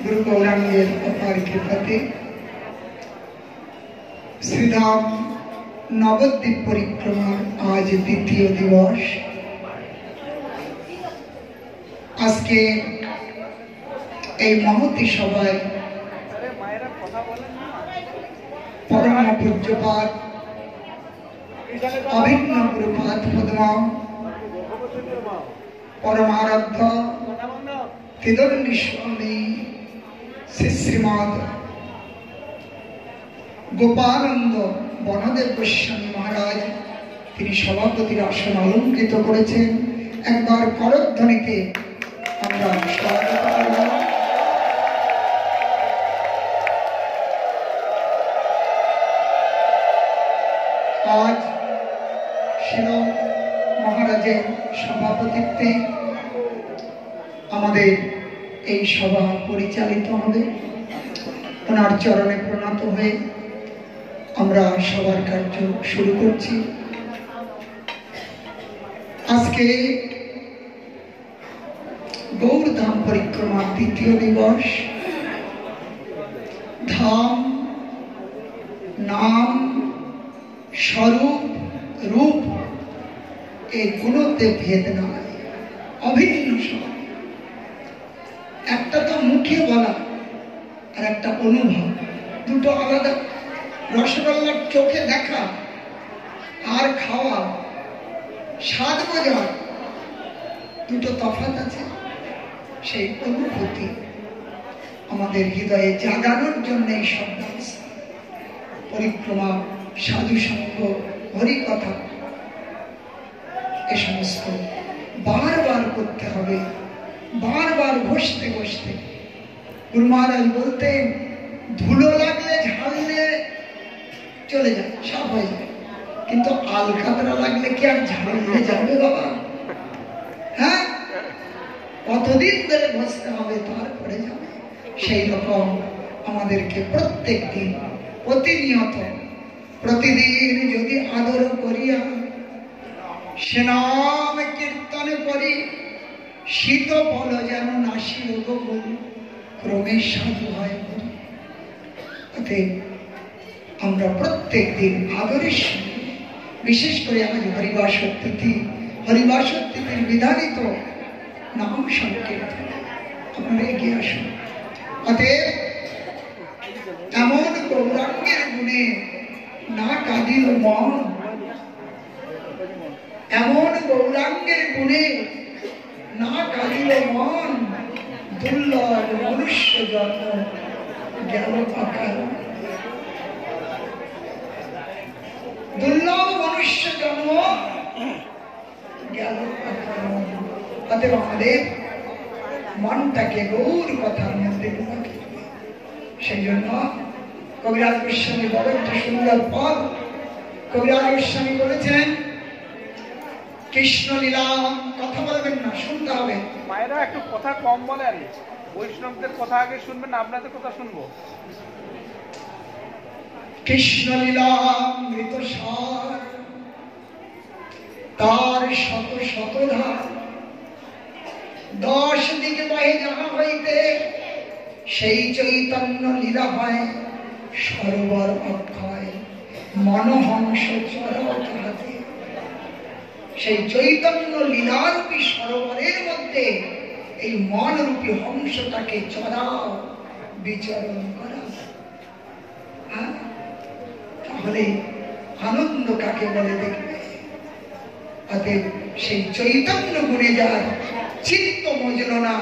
गुरु गौरांगेर अपार कृपाते श्रीधाम नवद्वीप परिक्रमा आज द्वितीय दिवस। आज के महती सभाय परम पूज्यपाद अभिन्न गुरुपाद पद्मा परमाराध्य स्वामी श्री श्रीमद गोपानंद बनदेव गोस्वामी महाराज তিনি সভাপতির আসন অলঙ্কৃত করেছেন। একবার করধ্বনিতে আমরা স্বাগত করব। আজ শিলং মহারাজের সভাপতিত্বে আমাদের এই সভা পরিচালিত হবে। ওনার চরণে প্রণত হয়ে আমরা সবার কার্য শুরু করছি। আজকে গৌরধাম পরিক্রমার দ্বিতীয় দিবস। ধাম, নাম, স্বরূপ, রূপ এই গুণতে ভেদ নাই, অভিন্ন সব। একটা তো মুখে বলা আর একটা অনুভব, দুটো আলাদা। রসগোল্লার চোখে দেখা আর খাওয়া, স্বাদ বোঝা, দুটো তফাৎ আছে। সেই অনুভূতি আমাদের হৃদয়ে জাগানোর জন্য এই সব ব্যবস্থা, পরিক্রমা, সাধু সঙ্গ, হরিকথা, এ সমস্ত বারবার করতে হবে, বারবার ঘষতে ঘষতে। গুরু মহারাজ বলতেন, ধুলো লাগলে ঝাড়লে চলে যায়, সব হয়ে যায়, কিন্তু আলকাতরা লাগলে কি আর ঝাড়লে যাবে বাবা? হ্যাঁ, কতদিন ধরে ঘষতে হবে, তারপরে যাবে। সেই রকম আমাদেরকে প্রত্যেক দিন, প্রতিনিয়ত, প্রতিদিন যদি আদর করিয়া সে নাম কীর্তন করি, শীত ফল যেন নাসি রোগ ক্রমে সাধু হয়। আমরা প্রত্যেক দিন আদরের সঙ্গে, বিশেষ করে আজ হরিবাসর তিথি, হরিবাসর তিথির বিধানিত নাম সংকীর্তন, আপনারা এগিয়ে আসুন। অতএব এমন গৌরাঙ্গের গুণে না কাঁদিল মন, এমন গৌরাঙ্গের গুণে না কাঁদিল মন, দুর্লভ মনুষ্য জন্ম গেল পাকার। দুর্লভ মনুষ্য জন্ম গেল পাকার। অতএব আমাদের মনটাকে গৌর কথার মধ্যে ঢুকাতে হবে। সেই জন্য কবিরাজ গোস্বামী বড় একটা সুন্দর পদ কবিরাজ গোস্বামী বলেছেন, কৃষ্ণ লীলা। কথা বলবেন না, শুনতে হবে। মায়েরা একটু কথা কম বলেন, বৈষ্ণবদের কথা আগে শুনবেন, আপনাদের কথা শুনবো। কৃষ্ণ লীলা মৃত সার, তার শত শত ধার, 10 দিকে বহে যাহা হইতে, সেই চৈতন্য লীলা হয় সরোবর অক্ষয়, মনহংস চরতে। সেই চৈতন্য লীলারূপী সরোবরের মধ্যে এই মন রূপী হংসটাকে চড়াও, বিচরণ করা। তাহলে আনন্দ কাকে বলে দেখবে। অতএব সেই চৈতন্য গুণে যার চিত্ত মজল না,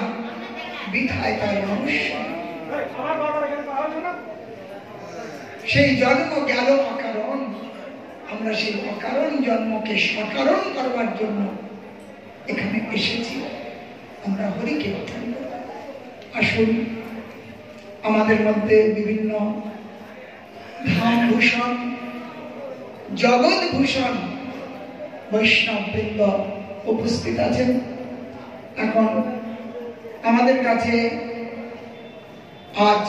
বিধায় তার মনুষ্য। সেই জন্ম গেল অকারণ। আমরা সেই অকারণ জন্মকে সকারণ করবার জন্য এখানে এসেছি। আমরা হরি কীর্তন করব। আসুন, আমাদের মধ্যে বিভিন্ন ধাম ভূষণ, জগৎ ভূষণ বৈষ্ণব বৃন্দ উপস্থিত আছেন। এখন আমাদের কাছে আজ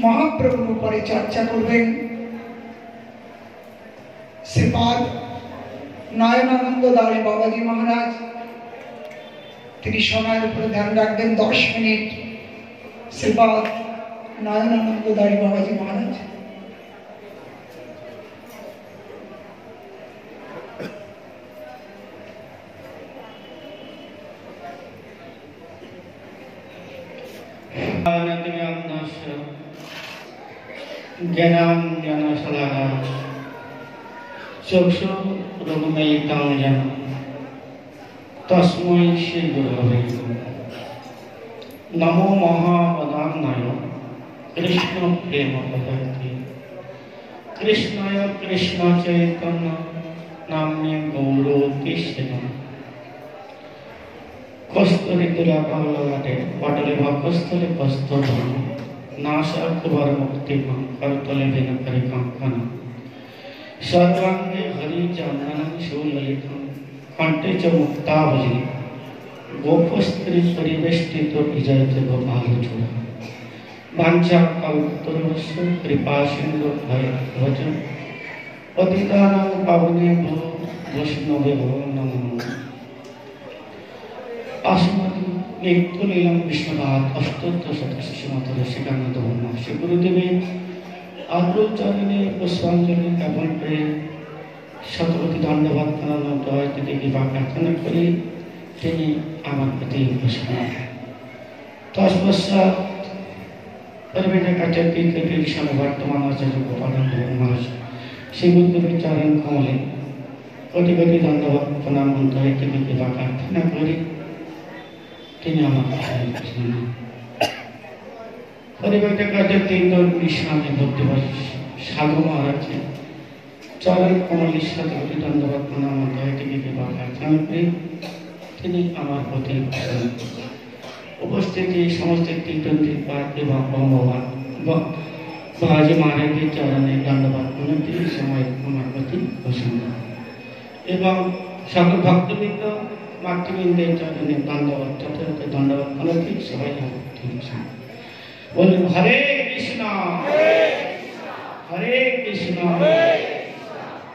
মহাপ্রভুর উপরে চর্চা করবেন শ্রীপাদ নয়নানন্দ দাস বাবাজি মহারাজ। তিনি সময়ের উপরে ধ্যান রাখবেন 10 মিনিট। শ্রীপাদ নয়নানন্দ দাড়ি বাবাজি মহারাজ। জ্ঞানাঞ্জনশলাকায় চক্ষুरुन्मीलितं येन तस्मै श्रीगुरवे नमो महावदान्नाय कृष्णप्रेमपतये कृष्णाय कृष्णचैतन्य नाम्ने गौरवतिष्ठे कस्तूरी तुलाकाललाटे पटले भक्तस्थले कस्तूरम् नाशाकुबर मुक्तिमं करतले विनकरि कंकणं सर्वांगे हरिचन्दनं सुललितं कंठे च मुक्तावली गोपस्त्री परिवेष्टितो विजयते गोपालचूड़ा वाञ्छा कल्पतरुश्च कृपा सिन्धु भवच पतितानां पावनेभ्यो वैष्णवेभ्यो नमो नमः। आसमति नित्यलीलं विष्णुपाद अष्टोत्तरशतशिशुमतुल्य श्रीकानंद ब्रह्म श्री गुरुदेवे आग्रोचारिणे पुष्पांजलि ज्ञापन करे शतकोटि दंडवत प्रणाम दयाते कृपा प्रार्थना करे তিনি আমার প্রতি ঘোষণা তৎপশ্চাৎ পরিবেশে কাছে তৃতীয় সালে বর্তমান আচার্য গোপালন মহারাজ শ্রী গুরুদেবের চরণ কমলে কোটি কোটি দণ্ডবত প্রণাম দয়াতে কৃপা প্রার্থনা করি তিনি আমার পরিবেশে কাছে তৃতীয় সালে ভক্তিবাস সাধু মহারাজ চরণ কমলের সাথে কোটি দণ্ডবত প্রণাম দয়াতে কৃপা প্রার্থনা করি তিনি আমার প্রতি উপস্থিতি সমস্ত তীর্থদীপাদ এবং ভগবান বাবাজি মহারাজের চরণে দণ্ডবত প্রণতি সময় আমার প্রতি ঘোষণা এবং সকল ভক্তবৃন্দ মাতৃবৃন্দের চরণে দণ্ডবত যথাযথ দণ্ডবত প্রণতি সবাই আমার প্রতি ঘোষণা বলুন হরে কৃষ্ণ হরে কৃষ্ণ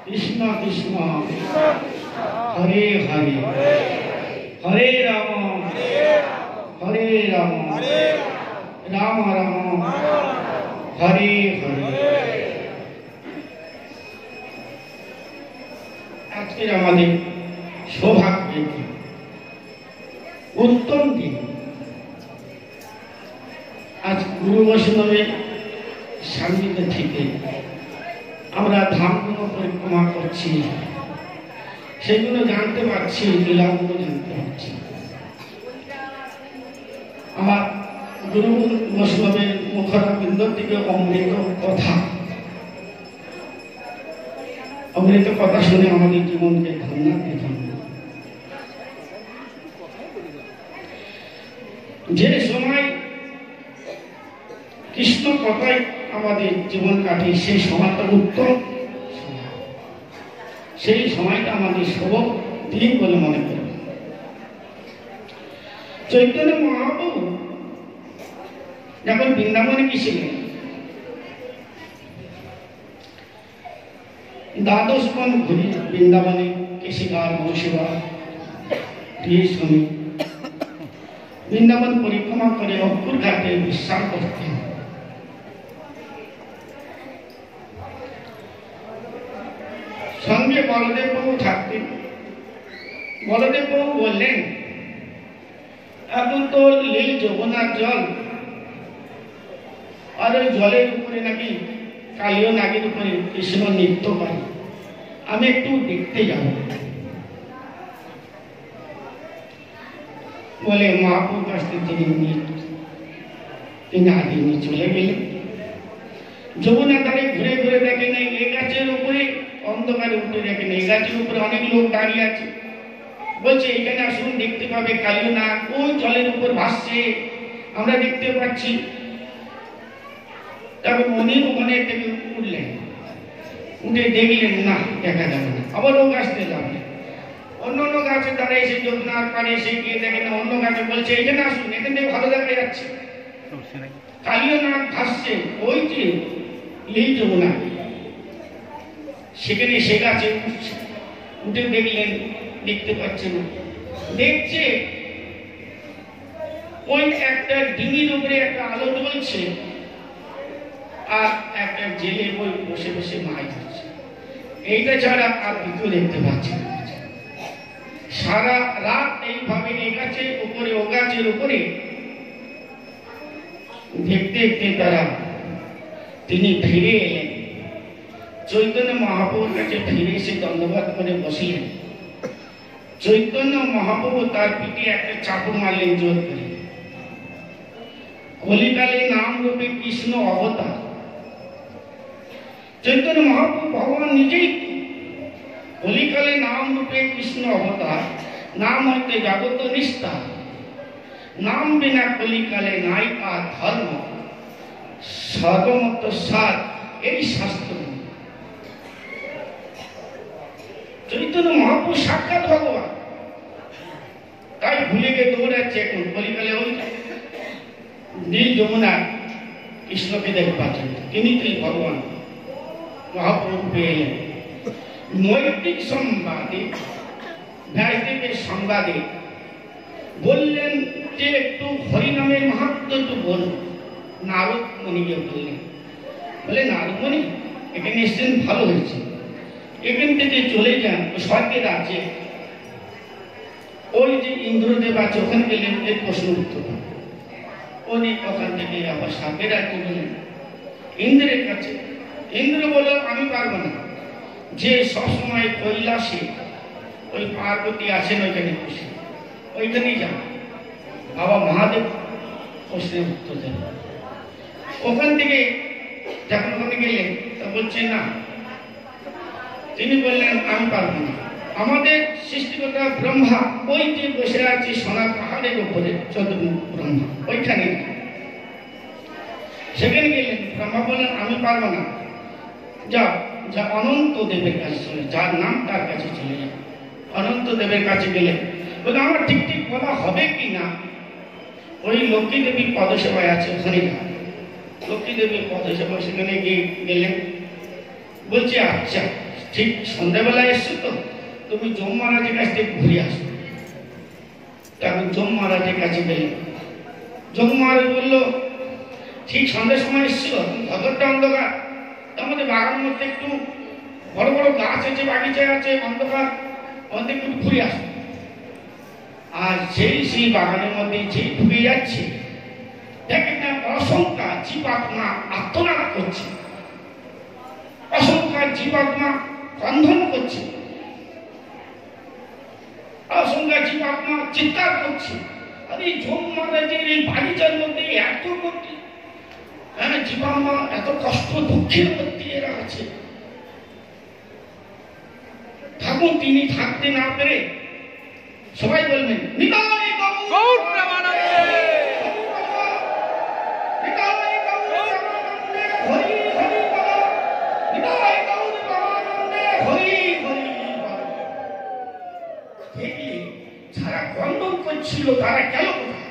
কৃষ্ণ কৃষ্ণ হরে হরে हरे राम राम राम हरे हरे। আজকে আমাদের সৌভাগ্যের দিন, উত্তম দিন। আজ গুরু বৈষ্ণবের সান্নিধ্যে থেকে আমরা ধামগুলো পরিক্রমা করছি, সেগুলো জানতে পারছি, লীলাগুলো জানতে পারছি। আমার গুরু বৈষ্ণবের মুখরাবিন্দ থেকে অমৃত কথা শুনে আমাদের জীবনকে ধন্যাতে ধন্য। যে সময় কৃষ্ণ কথায় আমাদের জীবন কাটে সেই সময়টা উত্তম, সেই সময়টা আমাদের শুভ দিন বলে মনে করি। চৈতন্য মহাপ্রভু যখন বৃন্দাবনে গিয়েছিলেন, দ্বাদশ বন ঘুরে বৃন্দাবনে কেশিঘাট বংশীঘাট দিয়ে শুনি বৃন্দাবন পরিক্রমা করে অঙ্কুর ঘাটে বিশ্রাম করতেন। সঙ্গে বলদেব বাবু থাকতেন। বলদেব বাবু বললেন, এখন তো লীল যমুনার জল, আর ওই জলের উপরে নাকি কালীয় নাগের উপরে কৃষ্ণ নৃত্য করে, আমি একটু দেখতে যাব। বলে মহাপুর কাছ থেকে তিনি আগে নিয়ে চলে গেলেন। যমুনার ধারে ঘুরে ঘুরে দেখেন এই গাছের উপরে অন্ধকারে উঠে দেখেন এই গাছের উপরে অনেক লোক দাঁড়িয়ে আছে। বলছে এখানে আসুন, দেখতে পাবে কালীয় নাগ ওই জলের উপর ভাসছে, আমরা দেখতে পাচ্ছি। তবে মনে থেকে উঠলেন, উঠে দেখলেন না, দেখা যাবে না। আবার ও গাছতে যাবেন, অন্য অন্য গাছের দ্বারা এসে যমুনার পাড়ে এসে গিয়ে দেখেন অন্য গাছে, বলছে এখানে আসুন, এখান থেকে ভালো দেখা যাচ্ছে কালীয় নাগ ভাসছে, ওই যে লীল যমুনা। সেখানে সে গাছে উঠে দেখলেন, দেখতে পাচ্ছেন, দেখছে ওই একটা ডিঙির উপরে একটা আলো জ্বলছে, আর একটা জেলে ওই বসে বসে মাছ ধরছে। এইটা ছাড়া আর কিছু দেখতে পাচ্ছি না। সারা রাত এইভাবে এই গাছের উপরে ও গাছের উপরে দেখতে দেখতে তিনি ফিরে এলেন। চৈতন্য মহাপ্রভুর কাছে ফিরে এসে দণ্ডবাদ করে বসলেন। চৈতন্য মহাপ্রভু তার পিঠে একটা চাপড় মারলেন জোর করে। কলিকালে নাম রূপে কৃষ্ণ অবতার। চৈতন্য মহাপ্রভু ভগবান নিজেই কলিকালে নাম রূপে কৃষ্ণ অবতার, নাম হইতে জগত নিস্তার, নাম বিনা কলিকালে নাই আর ধর্ম, সর্বমত সার এই শাস্ত্র। চৈতন্য মহাপ্রভু সাক্ষাৎ ভগবান, তাই ভুলে গিয়ে দৌড়াচ্ছে এখন কলিকালে ওই নীল যমুনা কৃষ্ণকে দেখতে পাচ্ছেন, তিনি তো ভগবান। মহাপ্রভু পেয়ে এলেন। নৈতিক সংবাদে ব্যাসদেবের সংবাদে বললেন যে একটু হরিনামের মাহাত্ম্য একটু বলুন। নারদ মুনিকে বললেন, বলে নারদ মুনি এখানে এসছেন ভালো হয়েছে, এখান থেকে চলে যান স্বর্গের আছে, ওই যে ইন্দ্রদেব আছে ওখানে গেলেন এর প্রশ্ন উত্তর উনি ওখান থেকে আবার স্বর্গের রাজ্যে গেলেন ইন্দ্রের কাছে। ইন্দ্র বলল আমি পারবো না, যে সবসময় কৈলাসে ওই পার্বতী আছেন ওইখানে বসে, ওইখানেই যান, বাবা মহাদেব প্রশ্নের উত্তর দেন। ওখান থেকে যখন ওখানে গেলেন তা বলছেন না, তিনি বললেন আমি পারবো না, আমাদের সৃষ্টিকর্তা ব্রহ্মা ওই যে বসে আছে সোনার পাহাড়ের উপরে চতুর্মুখ ব্রহ্মা, ওইখানে সেখানে গেলেন। ব্রহ্মা বললেন আমি পারবো না, যা যা অনন্ত দেবের কাছে চলে, যার নাম তার কাছে চলে যান। অনন্ত দেবের কাছে গেলেন, বলে আমার ঠিক ঠিক বলা হবে কি না, ওই লক্ষ্মী দেবী পদসেবায় আছে ওখানে যান। লক্ষ্মী দেবী পদসেবা সেখানে গিয়ে গেলেন। বলছে আচ্ছা ঠিক সন্ধ্যাবেলায় এসছো তো, তুমি যম মহারাজের কাছ থেকে ঘুরে আসো। তখন যম মহারাজের কাছে গেলেন। যম মহারাজ বলল ঠিক সন্ধ্যার সময় এসছিল, ভদ্রটা অন্ধকার, আমাদের বাগানের মধ্যে একটু বড় বড় গাছ আছে, বাগিচায় আছে, অন্ধকার, আমাদের একটু ঘুরে আসো। আর সেই বাগানের মধ্যে যে ঢুকে যাচ্ছে দেখেন না অসংখ্য জীবাত্মা আত্মনাদ করছে, অসংখ্য জীবাত্মা ক্রন্দন করছে, অসংখ্য জীবাত্মা চিৎকার করছে। আর এই যম মহারাজের এই বাগিচার মধ্যে এত কোটি জীবাত্মা এত কষ্ট দুঃখের মধ্যে এরা আছে। ঠাকুর তিনি থাকতে না পেরে সবাই বলবেন নিতাই গৌর প্রেমানন্দে, নিতাই গৌর প্রেমানন্দে, হরি হরি বল, নিতাই গৌর প্রেমানন্দে, হরি হরি বল। দেখলে যারা ক্রন্দন করছিল তারা গেল কোথায়?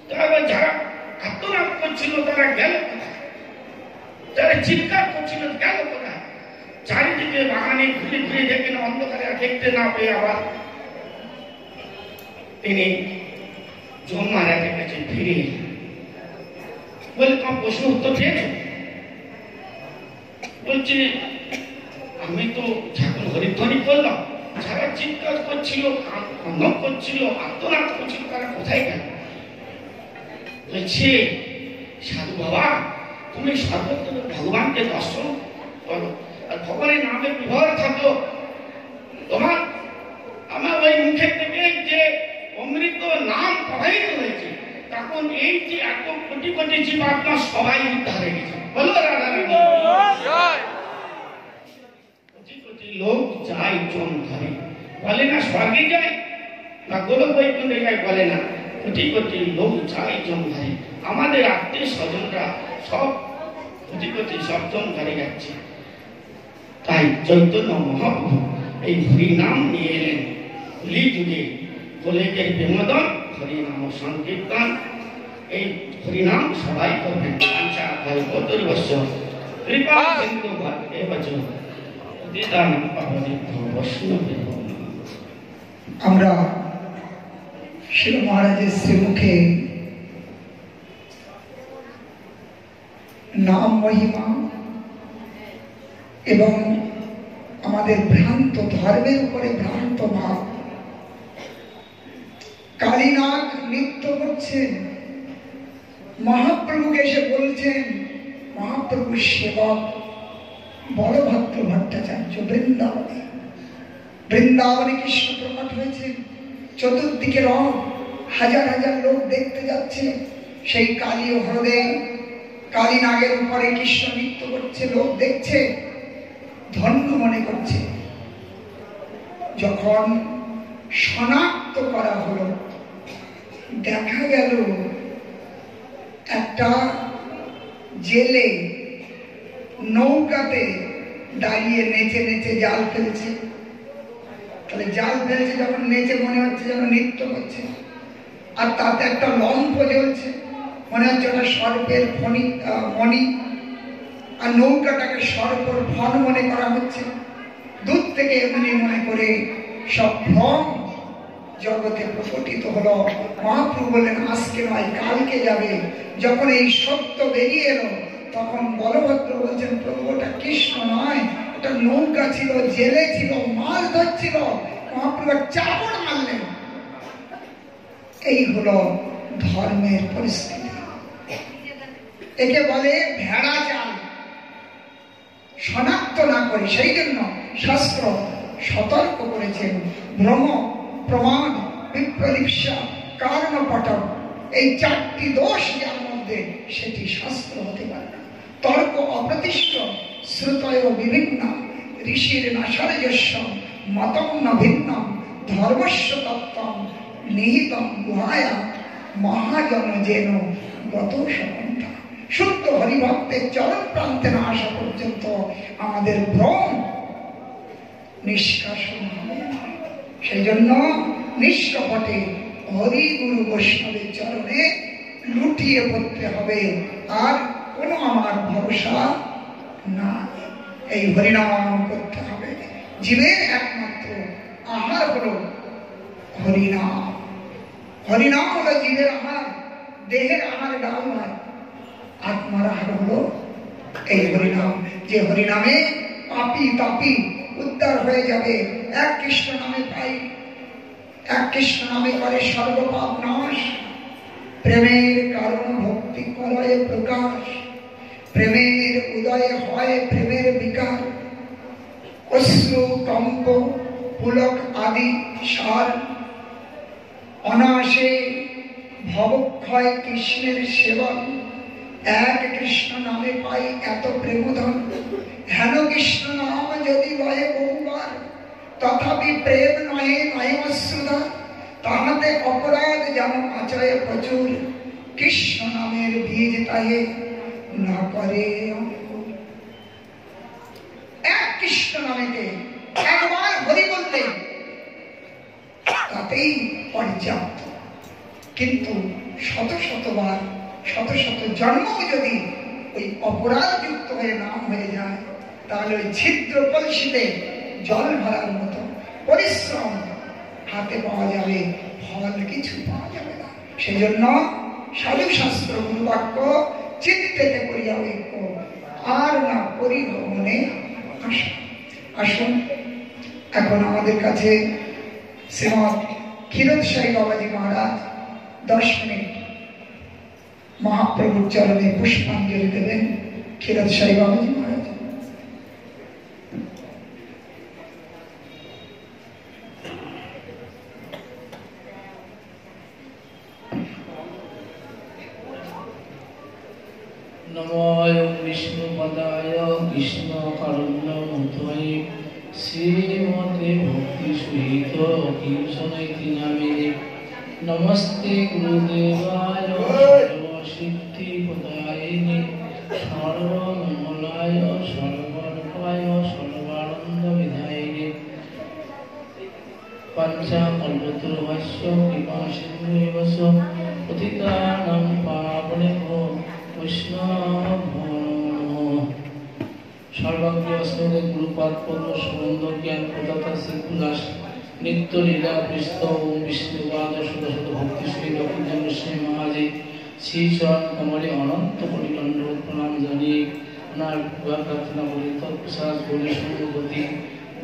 তারা যারা আত্মনাদ করছিল তারা গেল কোথায়? যারা চিৎকার করছিল গেল কোথায়? চারিদিকে বাগানে ঘুরে ঘুরে দেখেন অন্ধকারে দেখতে না পেয়ে আবার তিনি যম মহারাজের কাছে ফিরে এলেন। বলে তোমার প্রশ্ন উত্তর পেয়েছ? বলছে আমি তো যখন হরিধ্বনি করলাম যারা চিৎকার করছিল, কান্না করছিল, আত্মনাদ করছিল তারা কোথায় গেল? বলছে সাধু বাবা তুমি সর্বত্র ভগবানকে দর্শন করো, আর ভগবানের নামের বিভর থাকলো তোমার, আমার ওই মুখের থেকে যে অমৃত নাম প্রবাহিত হয়েছে, তখন এই যে এত কোটি কোটি জীবাত্মা সবাই উদ্ধার হয়ে গেছে। বলো কোটি কোটি লোক যায় জম ধরে, বলে না স্বর্গে যায় বা গোলক বৈকুণ্ঠে যায়, বলে না কোটি কোটি লোক যায় জম ধরে। আমাদের আত্মীয় স্বজনরা সব কোটি কোটি সব জম ধরে যাচ্ছে। তাই চৈতন্য মহাপ্রভু এই হরি নাম নিয়ে এলেন কলি যুগে, কলিকের বিনোদন হরিনাম সংকীর্তন। এই হরিনাম সবাই করবেন। আচ্ছা ভাই কতর বছর কৃপা সিন্ধু ভাতে বচন দিদান পাবনি বৈষ্ণব। আমরা শিল মহারাজের শ্রীমুখে নাম মহিমা এবং আমাদের ভ্রান্ত ধর্মের উপরে ভ্রান্ত ভাব। কালীনাগ নৃত্য করছেন, মহাপ্রভুকে এসে বলছেন, মহাপ্রভুর সেবক বলভদ্র ভট্টাচার্য বৃন্দাবনে কৃষ্ণ প্রকট হয়েছে, চতুর্দিকে রং, হাজার হাজার লোক দেখতে যাচ্ছে। সেই কালী ও হ্রদে কালীনাগের উপরে কৃষ্ণ নৃত্য করছে, লোক দেখছে, ধন্য মনে করছে। যখন শনাক্ত করা হলো, দেখা গেল একটা জেলে নৌকাতে দাঁড়িয়ে নেচে নেচে জাল ফেলছে। তাহলে জাল ফেলছে যখন নেচে, মনে হচ্ছে যেন নৃত্য করছে, আর তাতে একটা লম্ফ জ্বলছে, মনে হচ্ছে ওটা সর্পের মণি, আর নৌকাটাকে সর্পর ফন মনে করা হচ্ছে। দূর থেকে এমনি মনে করে সব ভ্রম জগতে প্রকটিত হলো। মহাপ্রভু বললেন, আজকে নয় কালকে যাবে। যখন এই সত্য বেরিয়ে এলো, তখন বলভদ্র বলছেন, প্রভু ওটা কৃষ্ণ নয়, ওটা নৌকা ছিল, জেলে ছিল, মাছ ধরছিল। মহাপ্রভু চাপড় মারলেন। এই হলো ধর্মের পরিস্থিতি। একে বলে ভেড়া চাল। শনাক্ত না করে, সেই জন্য শাস্ত্র সতর্ক করেছেন, ভ্রম, প্রমাণ, বিপ্রলিপ্সা, কারণপটন, এই চারটি দোষ যার মধ্যে, সেটি শাস্ত্র হতে পারে না। তর্ক অপ্রতিষ্ঠ, শ্রুতয় বিভিন্ন, ঋষির নাশারযস্য, মতম ন ভিন্নম, ধর্মস্য তত্ত্বম নিহিতম গুহায়া, মহাজন যেন গত সপন্থা। শুদ্ধ হরিভক্তের চরণ প্রান্তে না আসা পর্যন্ত আমাদের ভ্রম নিষ্কাশন হবে না। সেই জন্য নিষ্কপটে হরি গুরু বৈষ্ণবের চরণে লুটিয়ে পড়তে হবে, আর কোনো আমার ভরসা না। এই হরিনাম করতে হবে। জীবের একমাত্র আহার হলো হরিনাম। হরিনাম হলো জীবের আহার, দেহের আহার ডাল নয়। আত্মার আহার হলো এই হরিনাম। যে হরিনামে পাপী তাপী উদ্ধার হয়ে যাবে। এক কৃষ্ণ নামে পাই, এক কৃষ্ণ নামে করে সর্বপাপ নাশ। প্রেমের কারণ ভক্তি কলয়ে প্রকাশ, প্রেমের উদয়ে হয় প্রেমের বিকার। অশ্রু কম্প পুলক আদি সার, অনাশে ভবক্ষয় কৃষ্ণের সেবন। এক কৃষ্ণ নামে পাই এত প্রেমধন, হেন কৃষ্ণ নাম যদি লয়ে বহুবার, তথাপি প্রেম নহে নয়মশ্রুধা। তাহাতে অপরাধ যেন আচয়ে প্রচুর, কৃষ্ণ নামের বীজ তাহে না করে অঙ্কুর। এক কৃষ্ণ নামেতে একবার হরি বলতে তাতেই পর্যাপ্ত। কিন্তু শত শতবার, শত শত জন্ম যদি ওই অপরাধযুক্ত হয়ে নাম হয়ে যায়, তাহলে ওই ছিদ্র কলসিতে জল ভরার মতো পরিশ্রম হাতে পাওয়া যাবে, ফল কিছু পাওয়া যাবে না। সেই জন্য সাধু শাস্ত্র গুরুবাক্য চিত্তেতে করিয়া ঐক্য, আর না পরিভ্রমণে আসা। আসুন, এখন আমাদের কাছে শ্রীমৎ ক্ষীরোদসায়ী বাবাজি মহারাজ 10 মিনিট মহাপ্রভুর চরণে পুষ্পাঞ্জলি দেবেন। ক্ষীরোদসায়ী বাবাজি মহারাজ। নমঃ বিষ্ণুপদায় কৃষ্ণ কারুণ্যমূর্তয়ে শ্রীমতে ভক্তি সহিত কীর্তনৈতি নামিনে। নমস্তে গুরুদেবায় সর্বসিদ্ধি প্রদায়িনে, সর্বমঙ্গলায় সর্বার্থায় সর্বানন্দ বিধায়িনে। পঞ্চকল্পতরুভ্যশ্চ কৃপা সিন্ধুভ্য পতিতানাং পাবনেভ্যো বৈষ্ণবেভ্যো নমঃ। সর্বাগ্রে অস্মদের গুরুপাদ পদ্ম সুবন্ধ জ্ঞান প্রদাতা শ্রী দাস নিত্য লীলা কৃষ্ণ ওম বিষ্ণুপাদ শত শত ভক্তি শ্রী লক্ষ্মী গোস্বামী মহারাজের শ্রী চরণ কমলে অনন্ত কোটি দণ্ডবত প্রণাম জানিয়ে ওনার প্রার্থনা করি তৎপ্রসাদ গৌরী সঙ্গপতি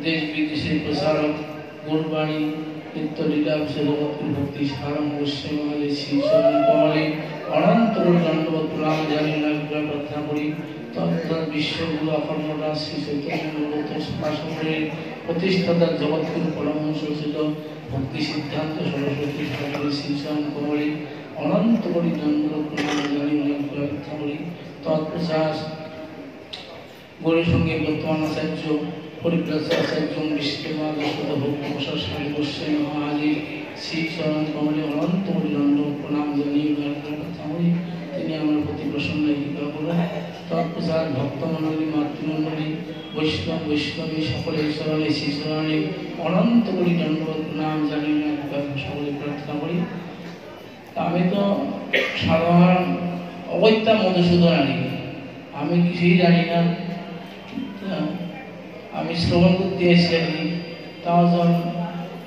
দেশ বিদেশের প্রসারক গুরবাণী নিত্য লীলা ভক্তি ভক্তি সারম গোস্বামী মহারাজের শ্রী চরণ কমলে অনন্ত কোটি দণ্ডবত প্রণাম জানিয়ে ওনার প্রার্থনা করি তৎ বিশ্বগুরু অকর্মটা শ্রী চৈতন্য প্রতিষ্ঠাতা জগৎগুরু পরমহংস ছিল ভক্তি সিদ্ধান্ত সরস্বতী ঠাকুরের শ্রীচরণ কমলে অনন্ত কোটি দণ্ডবত প্রণাম জানিয়ে প্রার্থনা করি তৎপ্রসাদ গৌরী সঙ্গে বর্তমান আচার্য পরিব্রাজ আচার্য বিষ্ণুপাদ ভক্তি প্রসাদ স্বামী গোস্বামী মহারাজের শ্রীচরণ কমলে অনন্ত কোটি দণ্ডবত প্রণাম জানিয়ে প্রার্থনা করি তিনি আমার প্রতি প্রসন্ন কৃপা করুন তৎপ্রসাদ ভক্তমণ্ডলী মাতৃমণ্ডলী বৈষ্ণব বৈষ্ণবী সকলের চরণে শ্রীচরণে অনন্ত কোটি দণ্ডবত প্রণাম জানিয়ে সকলে প্রার্থনা করি। আমি তো সাধারণ অবৈত্যা মধুসূদনারী, আমি কিছুই জানি না, আমি শ্রবণ করতে এসেছি আর কি। তাও যখন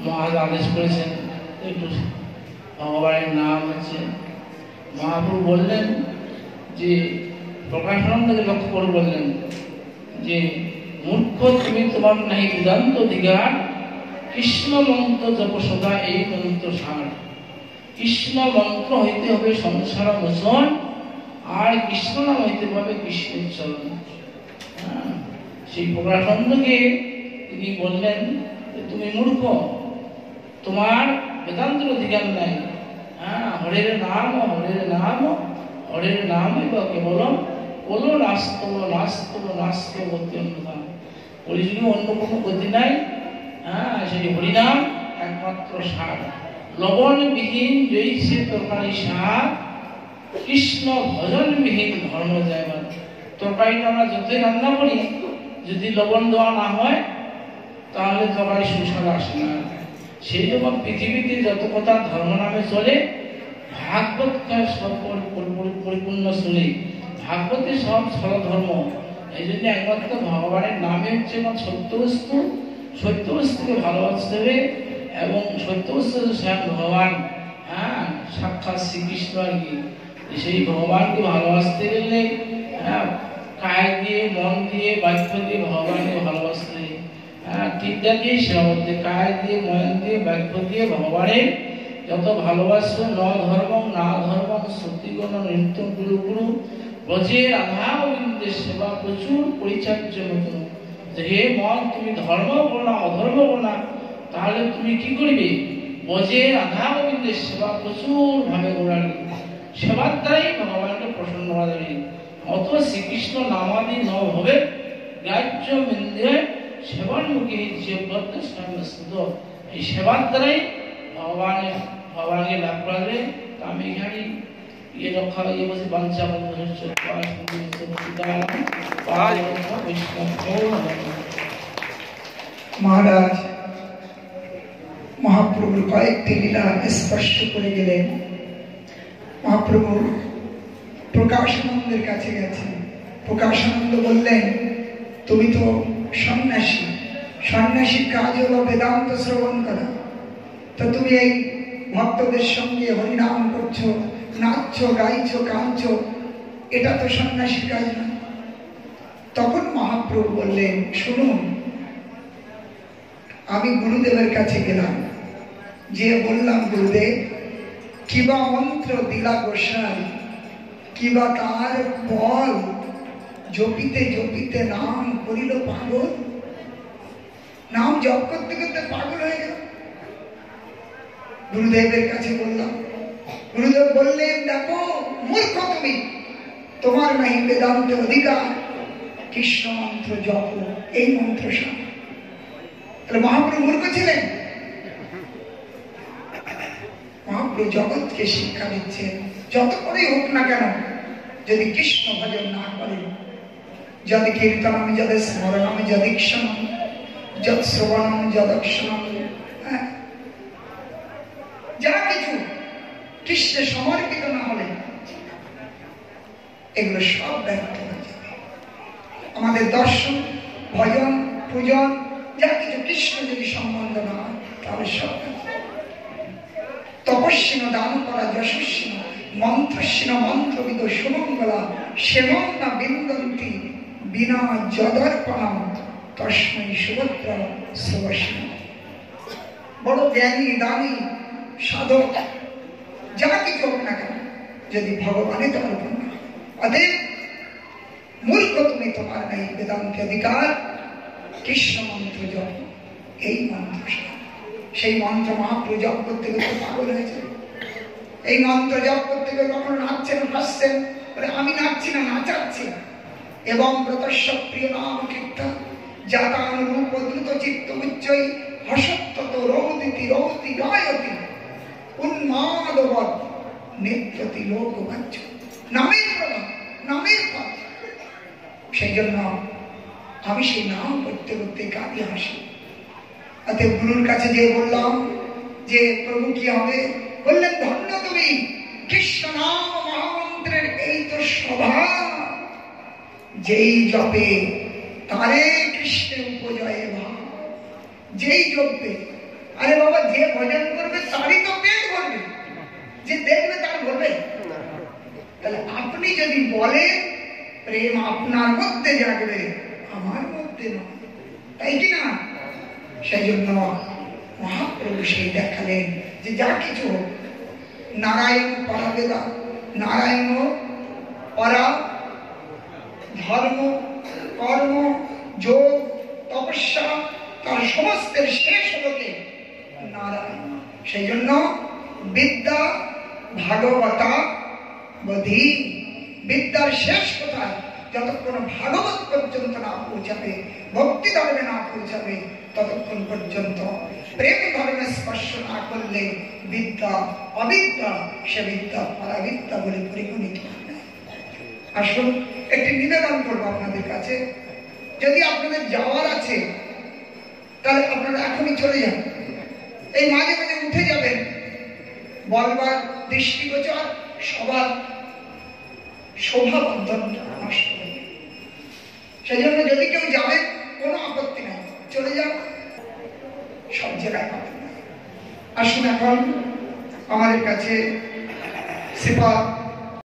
মহারাজ আদেশ করেছেন একটু ভগবানের নাম হচ্ছে, মহাপ্রভু বললেন যে প্রকাশানন্দকে লক্ষ্য করে বললেন যে মূর্খ তুমি তোমার নাহি বেদান্ত অধিকার, কৃষ্ণ মন্ত্র জপ সদা এই মন্ত্র সার। কৃষ্ণ মন্ত্র হইতে হবে সংসার মোচন, আর কৃষ্ণ নাম হইতে হবে কৃষ্ণের চরণ। সেই প্রকাশানন্দকে তিনি বললেন তুমি মূর্খ, তোমার বেদান্তের অধিকার নাই। হরের নাম হরের নাম হরের নাম কেবলম বলো নাস্তব নাস্তব নাস্তব গতি অন্যতম। কলিযুগে অন্য কোনো গতি নাই। সেই হরিনাম একমাত্র সার। লবণবিহীন জৈসে তরকারি সার, কৃষ্ণ ভজনবিহীন ধর্ম যাইবার। তরকারিটা আমরা যতই রান্না করি, যদি লবণ দেওয়া না হয় তাহলে তরকারি সুস্বাদ আসে না। সেই রকম পৃথিবীতে যত কথা ধর্ম নামে চলে, ভাগবত সব পরিপূর্ণ চলে। ভাগবতে সব ধর্ম। এই জন্য একমাত্র ভগবানের নামে হচ্ছে সত্য বস্তু। সত্য বস্তুকে ভালোবাসতে হবে, এবং সত্য বস্তু স্বয়ং ভগবান, সাক্ষাৎ শ্রীকৃষ্ণ আর কি। সেই ভগবানকে ভালোবাসতে গেলে কায় দিয়ে মন দিয়ে বাক্য দিয়ে ভগবানকে ভালোবাসতে, তিনটা দিয়ে সেবা করতে, কায় দিয়ে মন দিয়ে বাক্য দিয়ে ভগবানের যত ভালোবাসো। ন ধর্ম না ধর্ম সত্যিগণ নৃত্য গুরু গুরু ব্রজে রাধা গোবিন্দের সেবা প্রচুর পরিচর্য নতুন। হে মন, তুমি ধর্ম করো না অধর্ম করো না, তাহলে তুমি কি করবে? ব্রজে রাধা গোবিন্দের সেবা প্রচুর ভাবে করার। সেবার দ্বারাই ভগবানকে প্রসন্ন করা যাবে। অত শ্রীকৃষ্ণ নামাদি ন হবে গ্রাহ্য মিন্দে সেবার মুখে জীববদ্ধ স্বয়ংস্তুত। এই সেবার দ্বারাই ভগবানকে লাভ করা যাবে। আমি এখানে ये रखा ये बस बंचा बंद महाराज महाप्रभुर कयेकटी लीला स्पष्ट करे गेलेन। महाप्रभु प्रकाशानंदेर काछे गेছেন। प्रकाशानंद बोललेन তুমি তো সন্ন্যাসী, সন্ন্যাসীর কাজ হলো বেদান্ত শ্রবণ করা, তো তুমি এই ভক্তদের সঙ্গে হরিনাম করছো, নাচছো, গাইছো, কাঁদছো, এটা তো সন্ন্যাসীর কাজ না। তখন মহাপ্রভু বললেন শুনুন, আমি গুরুদেবের কাছে গেলাম, যে বললাম গুরুদেব কিবা মন্ত্র দিলা গোসাই, কিবা তার ফল, জপিতে জপিতে নাম করিল পাগল। নাম জপ করতে করতে পাগল হয়ে গেল। গুরুদেবের কাছে বললাম, গুরুদেব বললেন দেখো মূর্খ তুমি, তোমার নাহি বেদান্তের অধিকার, কৃষ্ণ মন্ত্র জপ, এই মন্ত্র সব। তাহলে মহাপ্রভু মূর্খ ছিলেন? মহাপ্রভু জগৎকে শিক্ষা দিচ্ছেন, যত করেই হোক না কেন, যদি কৃষ্ণ ভজন না করেন, যদি কীর্তনম যদ স্মরণম যদীক্ষণম যদ শ্রবণম যদক্ষণম, যা কিছু কৃষ্ণে সমর্পিত না হলে এগুলো সব ব্যর্থ হয়ে যাবে। আমাদের দর্শন, ভজন, পূজন, যা কিছু কৃষ্ণ যদি সম্বন্ধ না হয়, তাহলে সব তপস্বিন দান করা যশস্বিন মন্ত্রস্বিন মন্ত্রবিদ সুমঙ্গলা সেবন না বিন্দন্তি বিনা যদর্পণম তস্মৈ সুভদ্রা সুবর্ষণ। বড় জ্ঞানী দানী সাধক যা কিছু হোক না কেন, যদি ভগবানের অর্পণ না, অতএব মূর্খ তুমি, তোমার নেই বেদান্তি অধিকার। কৃষ্ণ মন্ত্র জপ, এই মন্ত্র, সেই মন্ত্র মহাপ্রভু জপ করতে করতে পাগল হয়েছে। এই মন্ত্র জপ করতে গিয়ে কখনো নাচছেন হাসছেন, আমি নাচছি না, নাচাচ্ছি। এবং ব্রতস্য প্রিয় নাম কীর্তন জাতানুরূপ দ্রুত চিত্ত উচ্চৈ হসত্তত রৌদিতি রৌতি গায়তি উন্মাদবৎ নেত্রতি লোকবাচ্য। নামের প্রভাব, নামের পথ। সেই জন্য আমি সেই নাম করতে করতে কাঁদি হাসি। অতএব গুরুর কাছে যে বললাম যে প্রভু কি হবে, বললেন ধন্য তুমি, কৃষ্ণ নাম মহামন্ত্রের এই তো স্বভাব, যেই জপে তারে কৃষ্ণের উপজয়ে ভাব। যেই জপবে, আরে বাবা যে ভজন করবে তারই তো পেট ভরবে, যে দেখবে তার ভরবে। তাহলে আপনি যদি বলেন প্রেম আপনার মধ্যে জাগবে, আমার মধ্যে নয়, তাই কি না? সেই জন্য মহাপ্রভু সেই দেখালেন যে যা কিছু হোক, নারায়ণ পরাবেদা, নারায়ণ পরা ধর্ম কর্ম যোগ তপস্যা, তার সমস্তের শেষ হলো কে? নারায়ণ। সেই জন্য বিদ্যা ভাগবতা বোধি, বিদ্যার শেষ কোথায়? যতক্ষণ ভাগবত পর্যন্ত না পৌঁছাবে, ভক্তি ধর্মে না পৌঁছাবে, ততক্ষণ পর্যন্ত প্রেম ধর্মে স্পর্শ না করলে বিদ্যা অবিদ্যা, সে বিদ্যা পরাবিদ্যা বলে পরিগণিত হবে। আসুন একটি নিবেদন করবো আপনাদের কাছে, যদি আপনাদের যাওয়ার আছে তাহলে আপনারা এখনই চলে যান। এই মাঝে মাঝে উঠে যাবেন, বলবার দৃষ্টিগোচর সবার শোভাবর্ধন নষ্ট হবে। সেই জন্য যদি কেউ যাবেন কোনো আপত্তি নাই, চলে যান, সব জায়গায় পাবেন। আসুন এখন আমাদের কাছে শ্রীপাদ